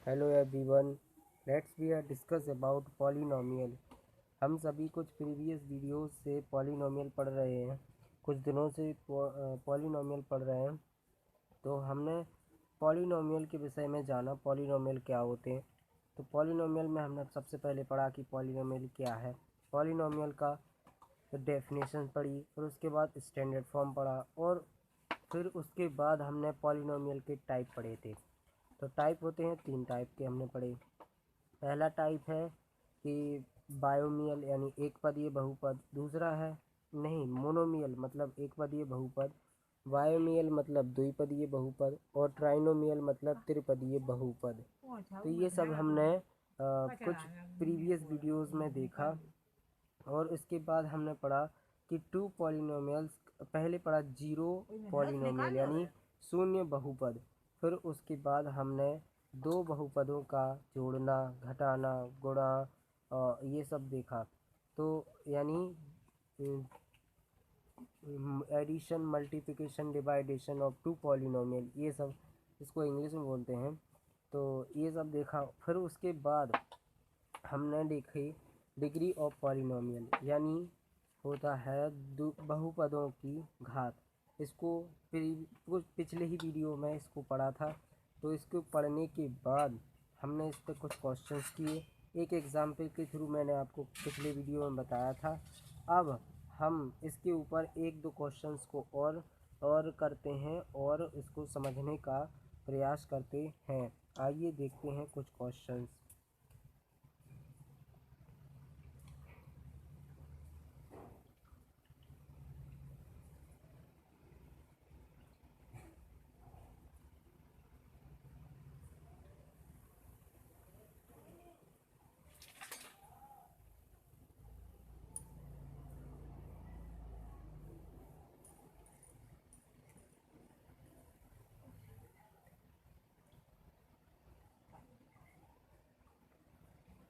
Hello everyone, let's we are discuss about polynomial. हम सभी कुछ प्रीवियस वीडियोस से पॉलिनोमियल पढ़ रहे हैं, कुछ दिनों से पॉलिनोमियल पढ़ रहे हैं। तो हमने पॉलिनोमियल के विषय में जाना, पॉलिनोमियल क्या होते हैं। तो पॉलिनोमियल में हमने सबसे पहले पढ़ा कि पॉलिनोमियल क्या है, पॉलिनोमियल का डेफिनेशन पढ़ी, फिर उसके बाद स्टैंडर्ड फॉर्म पढ़ा और फिर उसके बाद हमने पॉलिनोमियल के टाइप पढ़े थे। तो टाइप होते हैं, 3 टाइप के हमने पढ़े। पहला टाइप है कि बायोमियल यानी एक पदीय बहुपद, दूसरा है नहीं मोनोमियल मतलब एक पदीय बहुपद, बायोमियल मतलब द्विपदीय बहुपद और ट्राइनोमियल मतलब त्रिपदीय बहुपद। तो ये सब हमने कुछ प्रीवियस वीडियोस में देखा। और इसके बाद हमने पढ़ा कि टू पॉलिनोमियल्स, पहले पढ़ा जीरो पॉलिनोमियल यानी शून्य बहुपद। फिर उसके बाद हमने दो बहुपदों का जोड़ना, घटाना, गुणा ये सब देखा। तो यानी addition, multiplication, division of two polynomial, ये सब इसको इंग्लिश में बोलते हैं। तो ये सब देखा। फिर उसके बाद हमने देखी डिग्री ऑफ पॉलिनोमियल, यानी होता है बहुपदों की घात। इसको कुछ पिछले ही वीडियो में इसको पढ़ा था। तो इसको पढ़ने के बाद हमने इस पर कुछ क्वेश्चंस किए, एक एग्जाम्पल के थ्रू मैंने आपको पिछले वीडियो में बताया था। अब हम इसके ऊपर एक दो क्वेश्चंस को और करते हैं और इसको समझने का प्रयास करते हैं। आइए देखते हैं कुछ क्वेश्चंस।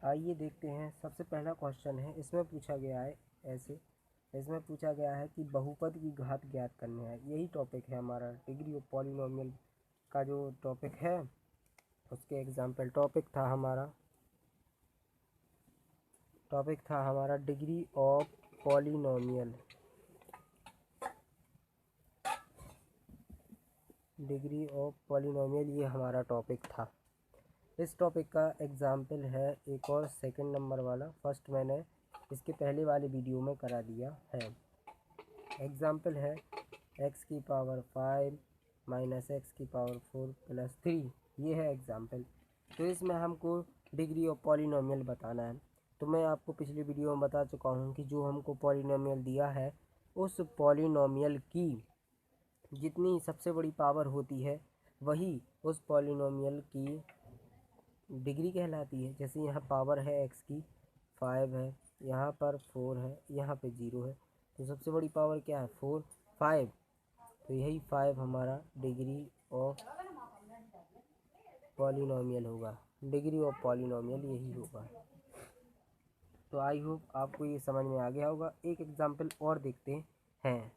आइए देखते हैं। सबसे पहला क्वेश्चन है, इसमें पूछा गया है इसमें पूछा गया है कि बहुपद की घात ज्ञात करनी है। यही टॉपिक है हमारा, डिग्री ऑफ पॉलिनोमियल का जो टॉपिक है उसके एग्जाम्पल टॉपिक था हमारा degree of polynomial. Degree of polynomial ये हमारा टॉपिक था। इस टॉपिक का एग्जाम्पल है एक और सेकंड नंबर वाला, फर्स्ट मैंने इसके पहले वाले वीडियो में करा दिया है। एग्जाम्पल है x की पावर 5 माइनस एक्स की पावर 4 प्लस 3, ये है एग्जाम्पल। तो इसमें हमको डिग्री ऑफ पॉलिनोमियल बताना है। तो मैं आपको पिछले वीडियो में बता चुका हूँ कि जो हमको पॉलिनोमियल दिया है उस पॉलिनोमियल की जितनी सबसे बड़ी पावर होती है वही उस पॉलिनोमियल की डिग्री कहलाती है। जैसे यहाँ पावर है x की 5 है, यहाँ पर 4 है, यहाँ पे 0 है, तो सबसे बड़ी पावर क्या है 5। तो यही 5 हमारा डिग्री ऑफ पॉलिनोमियल होगा। डिग्री ऑफ पॉलिनोमियल यही होगा। तो आई होप आपको ये समझ में आ गया होगा। एक एग्जांपल और देखते हैं।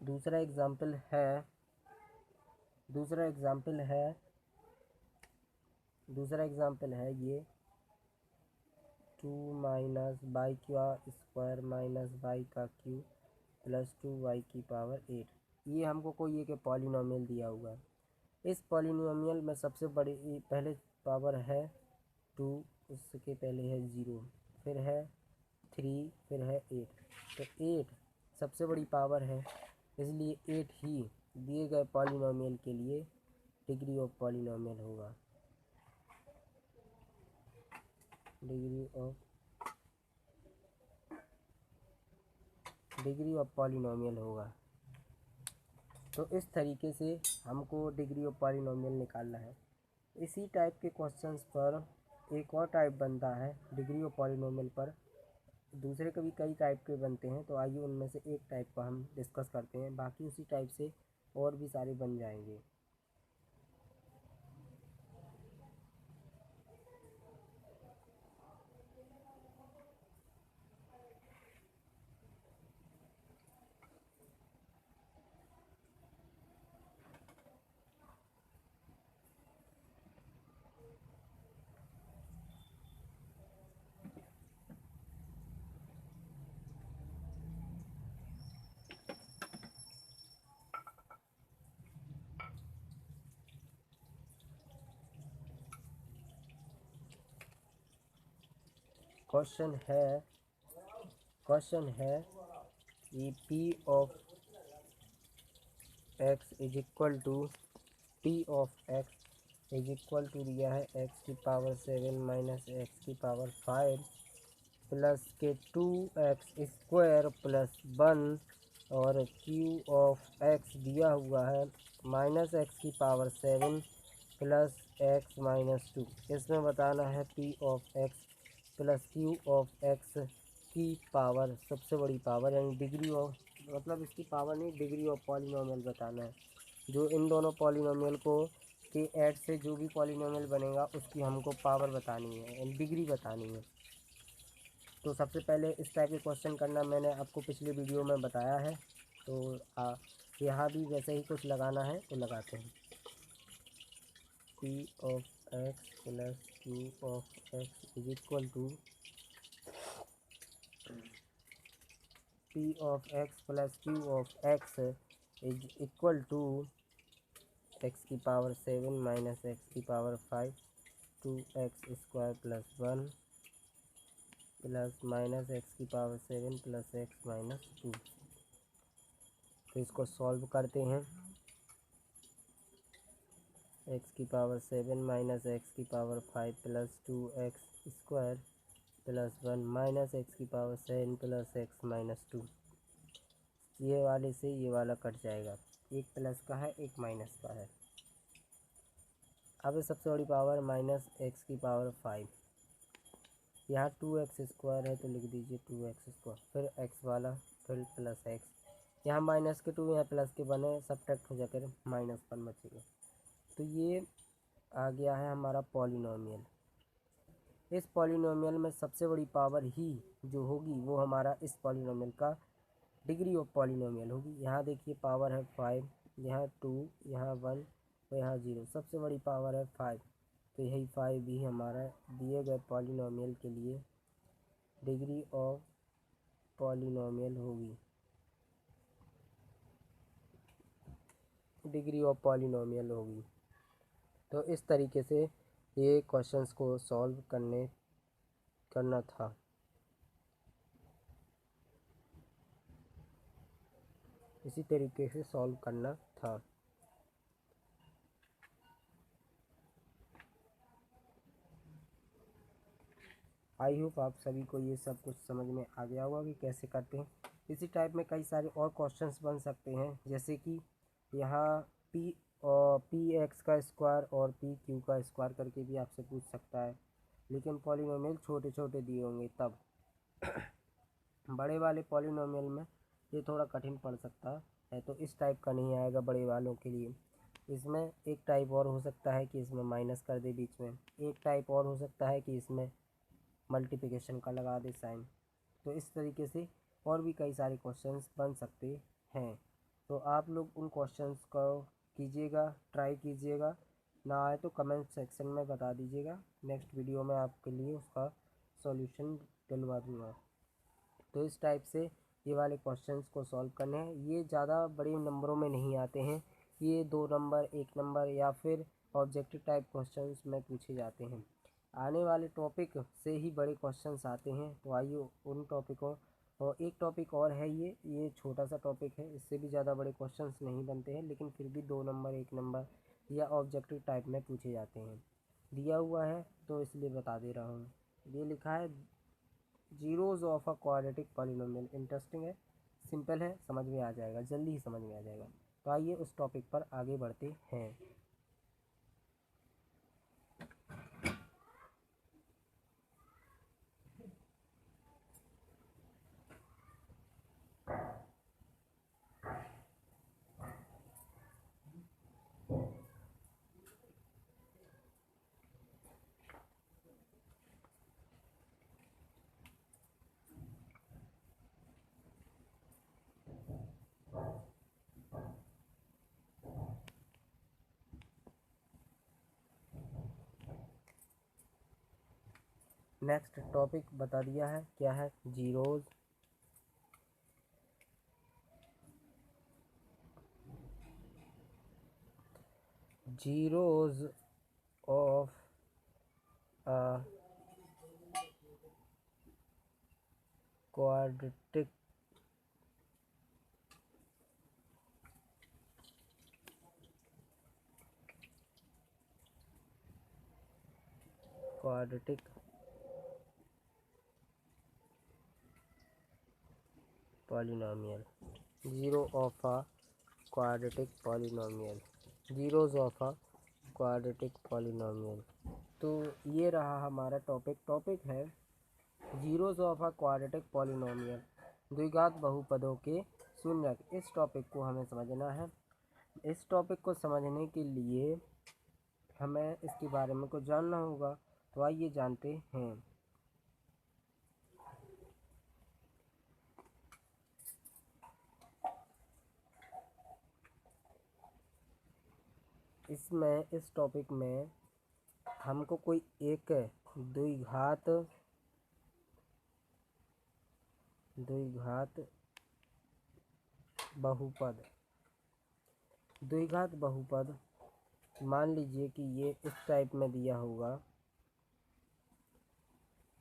दूसरा एग्जांपल है ये 2 माइनस वाई का स्क्वायर माइनस वाई का क्यूब प्लस 2 वाई की पावर 8। ये हमको कोई एक पॉलिनोमियल दिया हुआ है। इस पॉलिनोमियल में सबसे बड़ी पहले पावर है 2, उसके पहले है 0, फिर है 3, फिर है 8। तो 8 सबसे बड़ी पावर है, इसलिए 8 ही दिए गए पॉलिनोमियल के लिए डिग्री ऑफ पॉलिनोमियल होगा। डिग्री ऑफ पॉलिनोमियल होगा। तो इस तरीके से हमको डिग्री ऑफ पॉलिनोमियल निकालना है। इसी टाइप के क्वेश्चंस पर एक और टाइप बनता है डिग्री ऑफ पॉलिनोमियल पर। दूसरे कभी कई टाइप के बनते हैं, तो आइए उनमें से एक टाइप का हम डिस्कस करते हैं, बाकी उसी टाइप से और भी सारे बन जाएंगे। क्वेश्चन है कि P of X is equal to दिया है एक्स की पावर 7 माइनस एक्स की पावर 5 प्लस के 2x² प्लस 1 और क्यू ऑफ एक्स दिया हुआ है माइनस एक्स की पावर 7 प्लस एक्स माइनस 2। इसमें बताना है P of X plus Q of x की पावर, सबसे बड़ी पावर यानी डिग्री ऑफ, मतलब इसकी पावर नहीं, डिग्री ऑफ पॉलिनोमियल बताना है। जो इन दोनों पॉलिनोमियल को के ऐड से जो भी पॉलिनोमियल बनेगा उसकी हमको पावर बतानी है यानी डिग्री बतानी है। तो सबसे पहले इस टाइप के क्वेश्चन करना मैंने आपको पिछले वीडियो में बताया है, तो यहाँ भी वैसे ही कुछ लगाना है तो लगाते हैं। P of X plus Q of X is equal to P of X plus Q of X is equal to X की पावर 7 माइनस एक्स की power 5 2x² plus 1 plus minus X की पावर 7 प्लस एक्स माइनस 2। तो इसको solve करते हैं। X की power 7 minus X की power 5 plus 2x² plus 1 minus X की पावर 7 प्लस एक्स माइनस 2। ये वाले से ये वाला कट जाएगा, एक प्लस का है एक माइनस का है। अब सबसे बड़ी पावर माइनस एक्स की पावर 5, यहाँ 2x² है तो लिख दीजिए 2x², फिर x वाला, फिर प्लस एक्स, यहाँ माइनस के 2 यहाँ प्लस के बने, सब्ट्रैक्ट हो जाकर -1 बचेगा। तो ये आ गया है हमारा पॉलिनोमियल। इस पॉलिनोमियल में सबसे बड़ी पावर ही जो होगी वो हमारा इस पॉलिनोमियल का डिग्री ऑफ पॉलिनोमियल होगी। यहाँ देखिए पावर है 5, यहाँ 2, यहाँ 1 और यहाँ 0, सबसे बड़ी पावर है 5। तो यही 5 भी हमारा दिए गए पॉलिनोमियल के लिए डिग्री ऑफ पॉलिनोमियल होगी, तो इस तरीके से ये क्वेश्चंस को सॉल्व करना था। इसी तरीके से सॉल्व करना था। आई होप आप सभी को ये सब कुछ समझ में आ गया होगा कि कैसे करते हैं। इसी टाइप में कई सारे और क्वेश्चंस बन सकते हैं, जैसे कि यहाँ पी एक्स का स्क्वायर और पी क्यू का स्क्वायर करके भी आपसे पूछ सकता है, लेकिन पॉलिनोमियल छोटे छोटे दिए होंगे तब। बड़े वाले पॉलिनोमियल में ये थोड़ा कठिन पड़ सकता है, तो इस टाइप का नहीं आएगा बड़े वालों के लिए। इसमें एक टाइप और हो सकता है कि इसमें माइनस कर दे बीच में, एक टाइप और हो सकता है कि इसमें मल्टीप्लिकेशन का लगा दे साइन। तो इस तरीके से और भी कई सारे क्वेश्चंस बन सकते हैं। तो आप लोग उन क्वेश्चंस को कीजिएगा, ट्राई कीजिएगा, ना आए तो कमेंट सेक्शन में बता दीजिएगा। नेक्स्ट वीडियो में आपके लिए उसका सॉल्यूशन डलवा दूँगा। तो इस टाइप से ये वाले क्वेश्चंस को सॉल्व करने हैं। ये ज़्यादा बड़े नंबरों में नहीं आते हैं, ये 2 नंबर, 1 नंबर या फिर ऑब्जेक्टिव टाइप क्वेश्चंस में पूछे जाते हैं। आने वाले टॉपिक से ही बड़े क्वेश्चंस आते हैं, तो आइए उन टॉपिकों, और एक टॉपिक और है, ये छोटा सा टॉपिक है, इससे भी ज़्यादा बड़े क्वेश्चंस नहीं बनते हैं, लेकिन फिर भी 2 नंबर, 1 नंबर या ऑब्जेक्टिव टाइप में पूछे जाते हैं। दिया हुआ है तो इसलिए बता दे रहा हूँ। ये लिखा है zeros of a quadratic polynomial. Interesting है, सिंपल है, समझ में आ जाएगा, जल्दी ही समझ में आ जाएगा। तो आइए उस टॉपिक पर आगे बढ़ते हैं। नेक्स्ट टॉपिक बता दिया है, क्या है? Zeros of a quadratic polynomial, zero of a quadratic polynomial, zeros of a quadratic polynomial। तो ये रहा हमारा टॉपिक है zeros of a quadratic polynomial, द्विघात बहुपदों के शून्यक। इस टॉपिक को हमें समझना है। इस टॉपिक को समझने के लिए हमें इसके बारे में कुछ जानना होगा, तो आइए जानते हैं। इस टॉपिक में हमको कोई एक द्विघात बहुपद मान लीजिए कि ये इस टाइप में दिया होगा,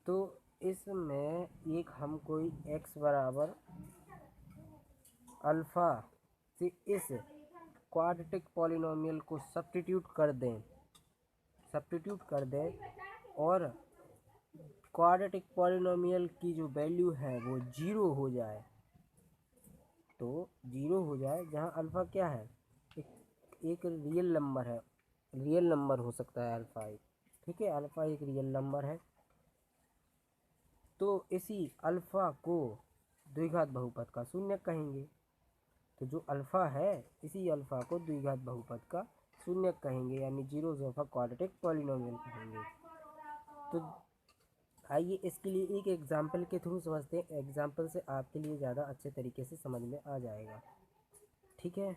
तो इसमें एक हम कोई x बराबर अल्फ़ा से इस क्वाड्रेटिक पॉलिनोमियल को सब्स्टिट्यूट कर दें और क्वाड्रेटिक पॉलिनोमियल की जो वैल्यू है वो जीरो हो जाए। तो जीरो हो जाए जहाँ अल्फ़ा क्या है, एक रियल नंबर है, रियल नंबर हो सकता है अल्फ़ा एक, ठीक है, अल्फ़ा एक रियल नंबर है। तो इसी अल्फ़ा को द्विघात बहुपद का शून्य कहेंगे। तो जो अल्फ़ा है इसी अल्फ़ा को द्विघात बहुपद का शून्य कहेंगे, यानी zeros of a quadratic polynomial कहेंगे। तो आइए इसके लिए एक एग्जाम्पल के थ्रू समझते हैं। एग्जाम्पल से आपके लिए ज़्यादा अच्छे तरीके से समझ में आ जाएगा, ठीक है।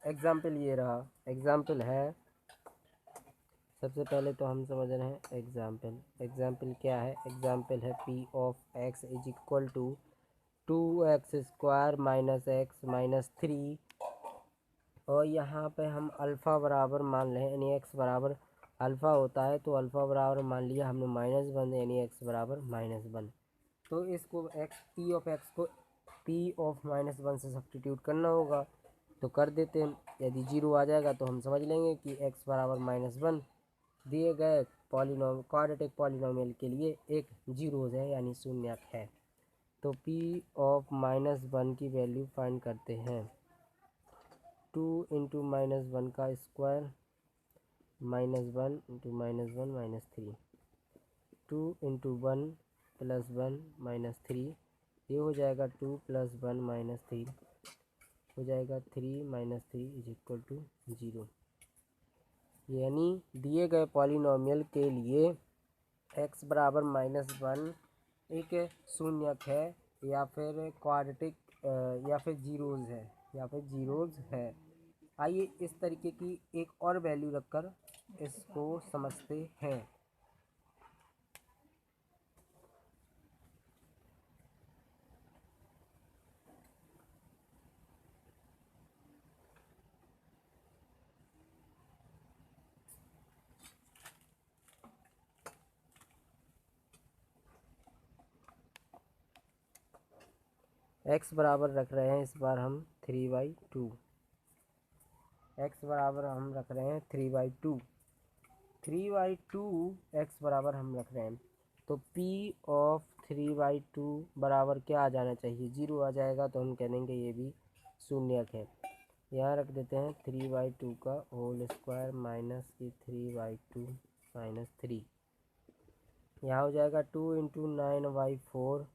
एग्जाम्पल ये रहा, एग्जाम्पल है। सबसे पहले तो हम समझ रहे हैं एग्जाम्पल क्या है। एग्जाम्पल है p of x is equal to 2x² minus x minus 3, और यहाँ पे हम अल्फ़ा बराबर मान लें, यानी x बराबर अल्फ़ा होता है तो अल्फ़ा बराबर मान लिया हमने -1, यानी x बराबर -1। तो इसको p ऑफ x को p ऑफ -1 से सब्स्टिट्यूट करना होगा, तो कर देते हैं। यदि जीरो आ जाएगा तो हम समझ लेंगे कि x बराबर -1 दिए गए क्वाड्रेटिक पॉलिनोमियल के लिए एक जीरोस है, यानी शून्यक है। तो p ऑफ -1 की वैल्यू फाइंड करते हैं। 2 इंटू -1 का स्क्वायर -1 इंटू -1 -3, 2 इंटू 1 प्लस 1 -3, ये हो जाएगा 2 प्लस 1 -3, हो जाएगा 3 -3 इज इक्वल टू 0। यानी दिए गए पॉलिनोमियल के लिए x बराबर -1 एक शून्यक है, या फिर क्वाड्रेटिक या फिर जीरोस है। आइए इस तरीके की एक और वैल्यू रखकर इसको समझते हैं। x बराबर रख रहे हैं इस बार हम 3/2, x बराबर हम रख रहे हैं 3/2 x बराबर हम रख रहे हैं। तो p ऑफ 3/2 बराबर क्या आ जाना चाहिए, जीरो आ जाएगा, तो हम कहेंगे ये भी शून्यक है। यहाँ रख देते हैं 3/2 का होल स्क्वायर माइनस की 3/2 -3, यहाँ हो जाएगा 2 इंटू 9/4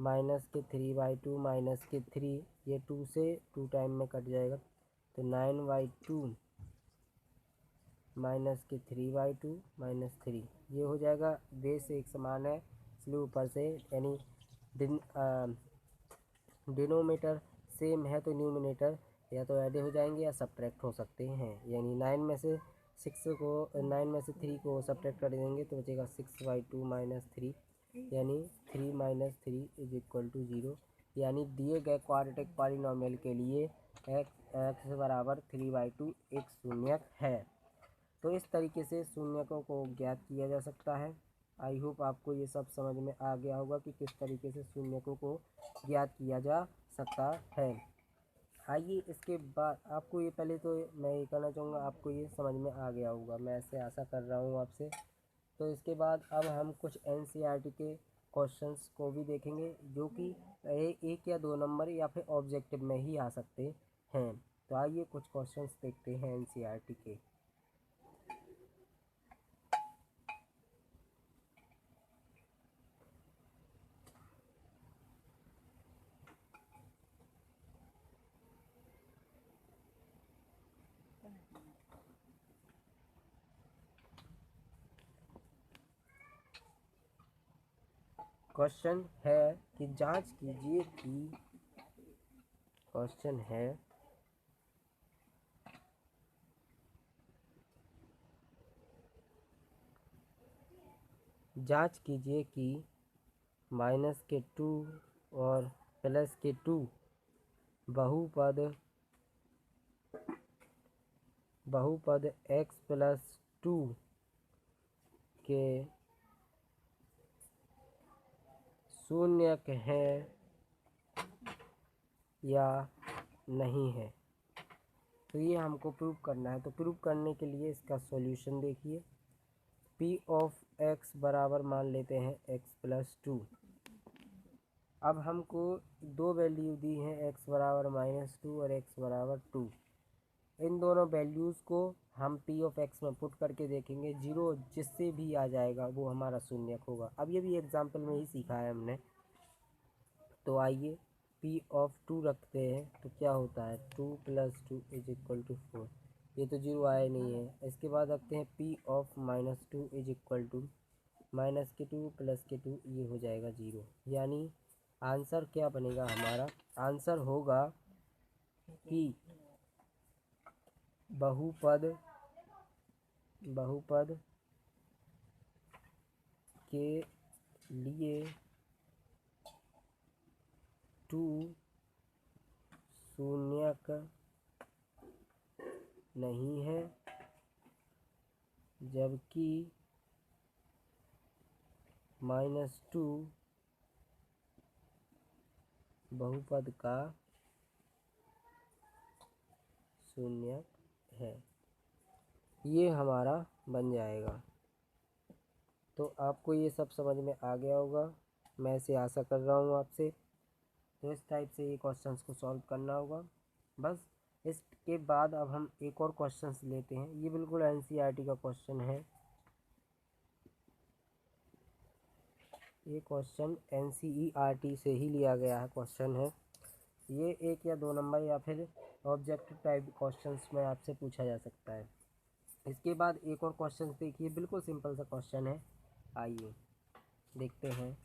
माइनस के 3/2 माइनस के 3, ये 2 से 2 टाइम में कट जाएगा, तो 9/2 माइनस के 3/2 माइनस 3, ये हो जाएगा। बेस एक समान है इसलिए ऊपर से यानी डिनोमीटर सेम है तो न्यूमिनेटर या तो ऐड हो जाएंगे या सब्ट्रैक्ट हो सकते हैं। यानी 9 में से 3 को सब्ट्रैक्ट कर देंगे तो बचेगा 6/2 माइनस 3, यानी 3 माइनस 3 इज इक्वल टू 0। यानी दिए गए क्वाड्रेटिक पॉलिनॉमियल के लिए x बराबर 3/2 एक शून्यक है। तो इस तरीके से शून्यकों को ज्ञात किया जा सकता है। आई होप आपको ये सब समझ में आ गया होगा कि किस तरीके से शून्यकों को ज्ञात किया जा सकता है। आइए इसके बाद आपको ये पहले तो मैं ये कहना चाहूँगा आपको ये समझ में आ गया होगा, मैं ऐसे आशा कर रहा हूँ आपसे। तो इसके बाद अब हम कुछ एनसीईआरटी के क्वेश्चंस को भी देखेंगे जो कि एक या 2 नंबर या फिर ऑब्जेक्टिव में ही आ सकते हैं। तो आइए कुछ क्वेश्चंस देखते हैं एनसीईआरटी के। क्वेश्चन है कि जांच कीजिए कि क्वेश्चन है जांच कीजिए कि माइनस के 2 और प्लस के 2 बहुपद x प्लस 2 के शून्यक है या नहीं है। तो ये हमको प्रूव करना है। तो प्रूव करने के लिए इसका सॉल्यूशन देखिए। p ऑफ x बराबर मान लेते हैं x प्लस 2। अब हमको दो वैल्यू दी हैं x बराबर -2 और x बराबर 2। इन दोनों वैल्यूज़ को हम p ऑफ x में पुट करके देखेंगे। 0 जिससे भी आ जाएगा वो हमारा शून्यक होगा। अब ये भी एग्जाम्पल में ही सीखा है हमने। तो आइए p ऑफ 2 रखते हैं तो क्या होता है 2 + 2 इज इक्वल टू 4। ये तो 0 आया नहीं है। इसके बाद रखते हैं p of -2 is equal to -2 + 2, ये हो जाएगा 0। यानी आंसर क्या बनेगा हमारा? आंसर होगा कि बहुपद के लिए 2 शून्यक नहीं है जबकि -2 बहुपद का शून्यक है। ये हमारा बन जाएगा। तो आपको ये सब समझ में आ गया होगा, मैं ऐसे आशा कर रहा हूँ आपसे। तो इस टाइप से ये क्वेश्चंस को सॉल्व करना होगा बस। इसके बाद अब हम एक और क्वेश्चंस लेते हैं। ये बिल्कुल एनसीईआरटी का क्वेश्चन है। ये क्वेश्चन एनसीईआरटी से ही लिया गया है क्वेश्चन है। ये 1 या 2 नंबर या फिर ऑब्जेक्टिव टाइप क्वेश्चंस में आपसे पूछा जा सकता है। इसके बाद एक और क्वेश्चन देखिए, बिल्कुल सिंपल सा क्वेश्चन है। आइए देखते हैं।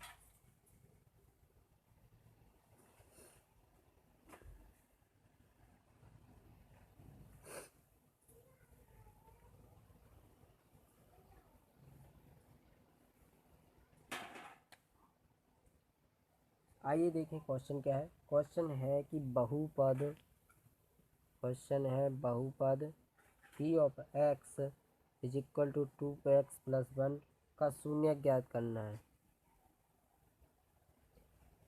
आइए देखें क्वेश्चन क्या है। क्वेश्चन है कि बहुपद p of x is equal to 2x + 1 का शून्यक ज्ञात करना है।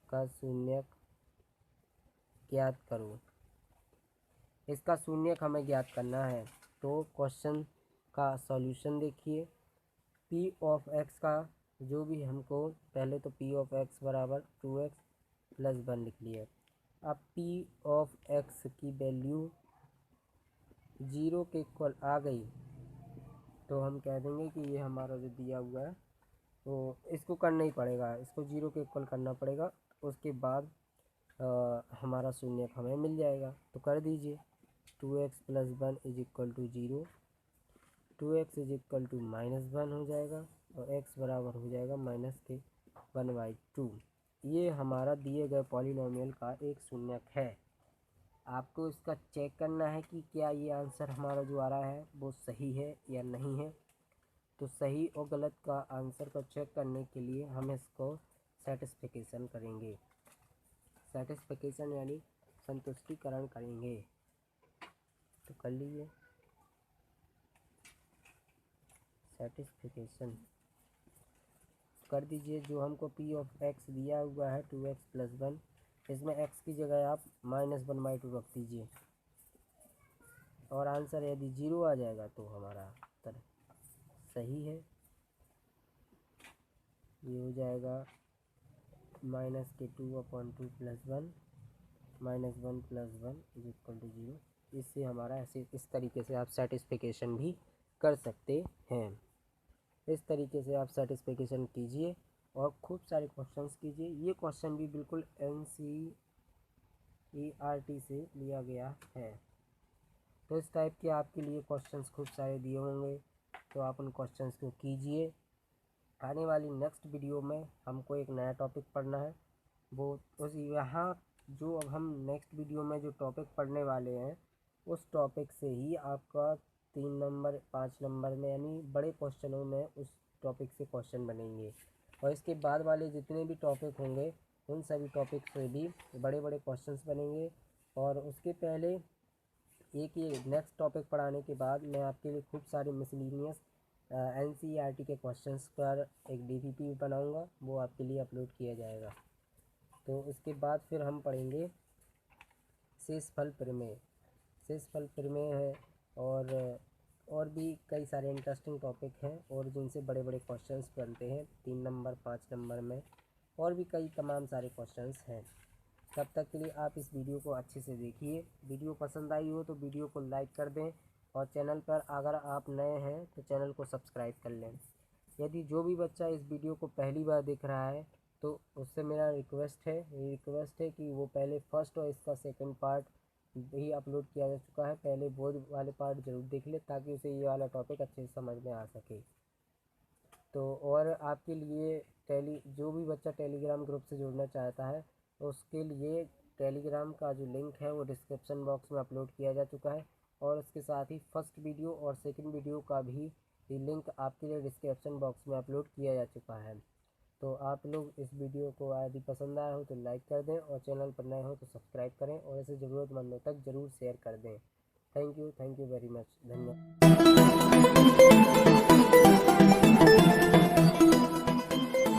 का शून्यक ज्ञात करो। इसका शून्यक हमें ज्ञात करना है। तो क्वेश्चन का सॉल्यूशन देखिए। p ऑफ x का जो भी हमको पहले तो p ऑफ x बराबर 2x + 1 लिख लिया। अब p ऑफ x की वैल्यू 0 के इक्वल आ गई तो हम कह देंगे कि ये हमारा जो दिया हुआ है तो इसको करना ही पड़ेगा, इसको 0 के इक्वल करना पड़ेगा। उसके बाद हमारा शून्यक हमें मिल जाएगा। तो कर दीजिए 2x + 1 is equal to 0। 2x is equal to -1 हो जाएगा और x बराबर हो जाएगा -1/2। ये हमारा दिए गए पॉलिनॉमियल का एक शून्यक है। आपको इसका चेक करना है कि क्या ये आंसर हमारा जो आ रहा है वो सही है या नहीं है। तो सही और गलत का आंसर को चेक करने के लिए हम इसको सेटिस्फिकेशन करेंगे। सेटिस्फिकेशन यानी संतुष्टिकरण करेंगे। तो कर लीजिए सेटिस्फिकेशन कर दीजिए। जो हमको p ऑफ x दिया हुआ है 2x + 1, इसमें x की जगह आप -1/2 रख दीजिए और आंसर यदि 0 आ जाएगा तो हमारा उत्तर सही है। ये हो जाएगा -2/2 + 1 -1 + 1 = 0। इससे हमारा ऐसे इस तरीके से आप सेटिस्फिकेशन भी कर सकते हैं। इस तरीके से आप सेटिस्फिकेशन कीजिए और खूब सारे क्वेश्चंस कीजिए। ये क्वेश्चन भी बिल्कुल NCERT से लिया गया है। तो इस टाइप के आपके लिए क्वेश्चंस खूब सारे दिए होंगे, तो आप उन क्वेश्चंस को कीजिए। आने वाली नेक्स्ट वीडियो में हमको एक नया टॉपिक पढ़ना है। वो उस यहाँ जो अब हम नेक्स्ट वीडियो में जो टॉपिक पढ़ने वाले हैं उस टॉपिक से ही आपका 3 नंबर 5 नंबर में यानी बड़े क्वेश्चनों में उस टॉपिक से क्वेश्चन बनेंगे। और इसके बाद वाले जितने भी टॉपिक होंगे उन सभी टॉपिक से भी बड़े बड़े क्वेश्चंस बनेंगे। और उसके पहले एक ये नेक्स्ट टॉपिक पढ़ाने के बाद मैं आपके लिए खूब सारे मिसलिनियस NCERT के क्वेश्चंस पर एक DPP बनाऊंगा, वो आपके लिए अपलोड किया जाएगा। तो इसके बाद फिर हम पढ़ेंगे शेषफल प्रमेय। शेषफल प्रमेय है और भी कई सारे इंटरेस्टिंग टॉपिक हैं और जिनसे बड़े बड़े क्वेश्चंस बनते हैं 3 नंबर 5 नंबर में, और भी कई तमाम सारे क्वेश्चंस हैं। तब तक के लिए आप इस वीडियो को अच्छे से देखिए। वीडियो पसंद आई हो तो वीडियो को लाइक कर दें और चैनल पर अगर आप नए हैं तो चैनल को सब्सक्राइब कर लें। यदि जो भी बच्चा इस वीडियो को पहली बार देख रहा है तो उससे मेरा रिक्वेस्ट है कि वो पहले फर्स्ट और इसका सेकंड पार्ट भी अपलोड किया जा चुका है, पहले वो वाले पार्ट ज़रूर देख ले ताकि उसे ये वाला टॉपिक अच्छे से समझ में आ सके। तो और आपके लिए जो भी बच्चा टेलीग्राम ग्रुप से जुड़ना चाहता है उसके लिए टेलीग्राम का जो लिंक है वो डिस्क्रिप्शन बॉक्स में अपलोड किया जा चुका है और उसके साथ ही फर्स्ट वीडियो और सेकंड वीडियो का भी लिंक आपके लिए डिस्क्रिप्शन बॉक्स में अपलोड किया जा चुका है। तो आप लोग इस वीडियो को यदि पसंद आया हो तो लाइक कर दें और चैनल पर नए हो तो सब्सक्राइब करें और इसे ज़रूरतमंदों तक ज़रूर शेयर कर दें। Thank you very much. धन्यवाद।